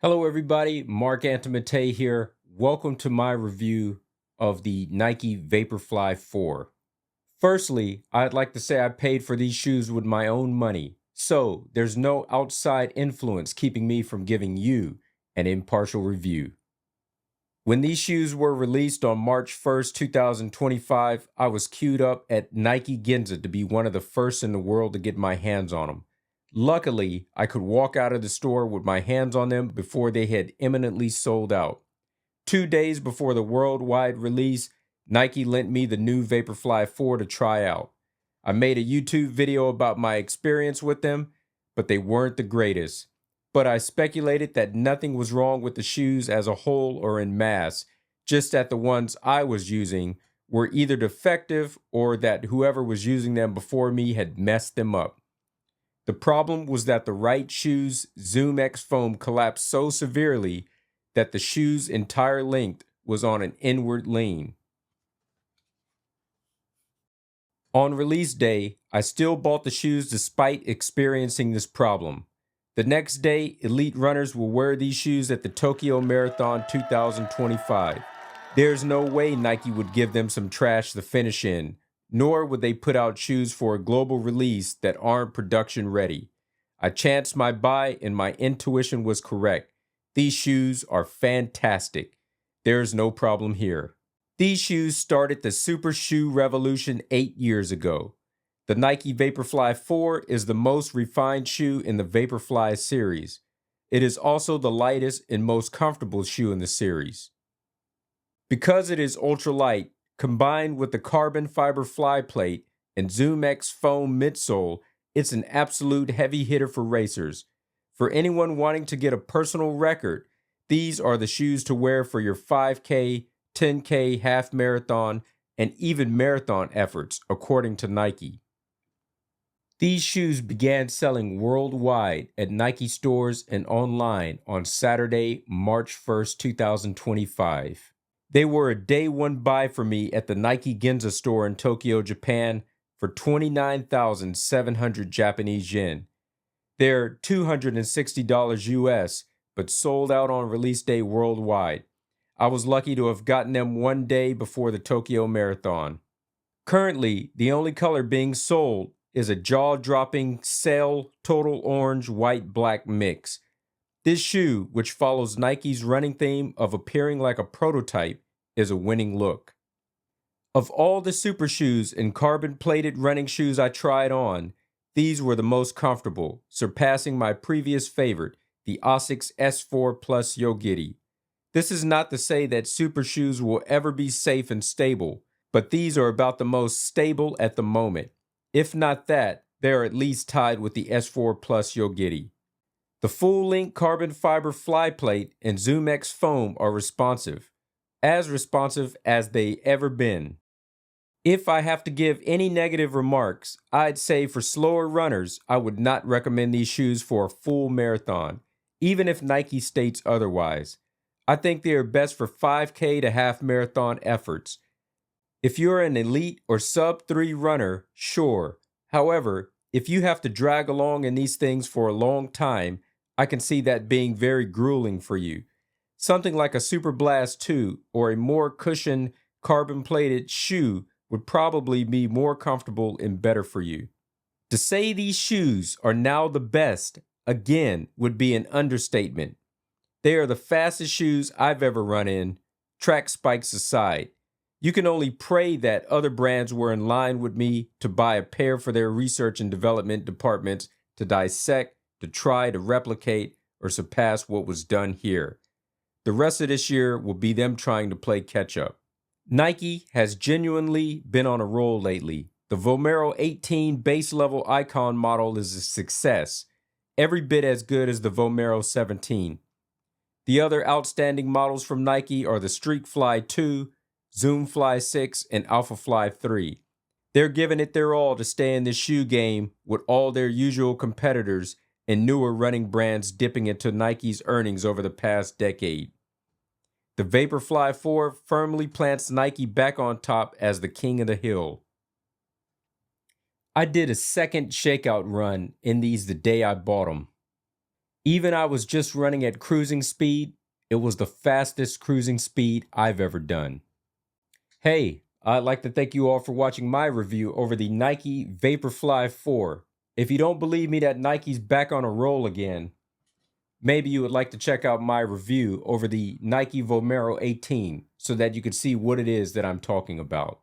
Hello everybody, Mark Antimate here. Welcome to my review of the Nike Vaporfly 4. Firstly, I'd like to say I paid for these shoes with my own money, so there's no outside influence keeping me from giving you an impartial review. When these shoes were released on March 1st, 2025, I was queued up at Nike Ginza to be one of the first in the world to get my hands on them. Luckily, I could walk out of the store with my hands on them before they had imminently sold out. 2 days before the worldwide release, Nike lent me the new Vaporfly 4 to try out. I made a YouTube video about my experience with them, but they weren't the greatest. But I speculated that nothing was wrong with the shoes as a whole or in mass, just that the ones I was using were either defective or that whoever was using them before me had messed them up. The problem was that the right shoe's ZoomX foam collapsed so severely that the shoe's entire length was on an inward lean. On release day, I still bought the shoes despite experiencing this problem. The next day, elite runners will wear these shoes at the Tokyo Marathon 2025. There's no way Nike would give them some trash to finish in, nor would they put out shoes for a global release that aren't production ready. I chanced my buy and my intuition was correct. These shoes are fantastic. There's no problem here. These shoes started the super shoe revolution 8 years ago. The Nike Vaporfly 4 is the most refined shoe in the Vaporfly series. It is also the lightest and most comfortable shoe in the series. Because it is ultralight, combined with the carbon fiber Flyplate and ZoomX foam midsole, it's an absolute heavy hitter for racers. For anyone wanting to get a personal record, these are the shoes to wear for your 5K, 10K, half marathon, and even marathon efforts, according to Nike. These shoes began selling worldwide at Nike stores and online on Saturday, March 1st, 2025. They were a day one buy for me at the Nike Ginza store in Tokyo, Japan for 29,700 Japanese yen. They're $260 US, but sold out on release day worldwide. I was lucky to have gotten them one day before the Tokyo Marathon. Currently, the only color being sold is a jaw-dropping sail total orange white black mix. This shoe, which follows Nike's running theme of appearing like a prototype, is a winning look. Of all the super shoes and carbon-plated running shoes I tried on, these were the most comfortable, surpassing my previous favorite, the Asics S4 Plus Yogiri. This is not to say that super shoes will ever be safe and stable, but these are about the most stable at the moment. If not that, they are at least tied with the S4 Plus Yogiri. The full-length carbon fiber Flyplate and ZoomX foam are responsive as they ever been. If I have to give any negative remarks, I'd say for slower runners, I would not recommend these shoes for a full marathon, even if Nike states otherwise. I think they are best for 5K to half marathon efforts. If you're an elite or sub-3 runner, sure. However, if you have to drag along in these things for a long time, I can see that being very grueling for you. Something like a Super Blast 2 or a more cushioned carbon-plated shoe would probably be more comfortable and better for you. To say these shoes are now the best, again, would be an understatement. They are the fastest shoes I've ever run in, track spikes aside. You can only pray that other brands were in line with me to buy a pair for their research and development departments to dissect, to try to replicate, or surpass what was done here. The rest of this year will be them trying to play catch up. Nike has genuinely been on a roll lately. The Vomero 18 base level icon model is a success, every bit as good as the Vomero 17. The other outstanding models from Nike are the Streakfly 2, Zoomfly 6, and Alphafly 3. They're giving it their all to stay in the shoe game with all their usual competitors and newer running brands dipping into Nike's earnings over the past decade. The Vaporfly 4 firmly plants Nike back on top as the king of the hill. I did a second shakeout run in these the day I bought them. Even I was just running at cruising speed, it was the fastest cruising speed I've ever done. Hey, I'd like to thank you all for watching my review over the Nike Vaporfly 4. If you don't believe me that Nike's back on a roll again, maybe you would like to check out my review over the Nike Vomero 18 so that you can see what it is that I'm talking about.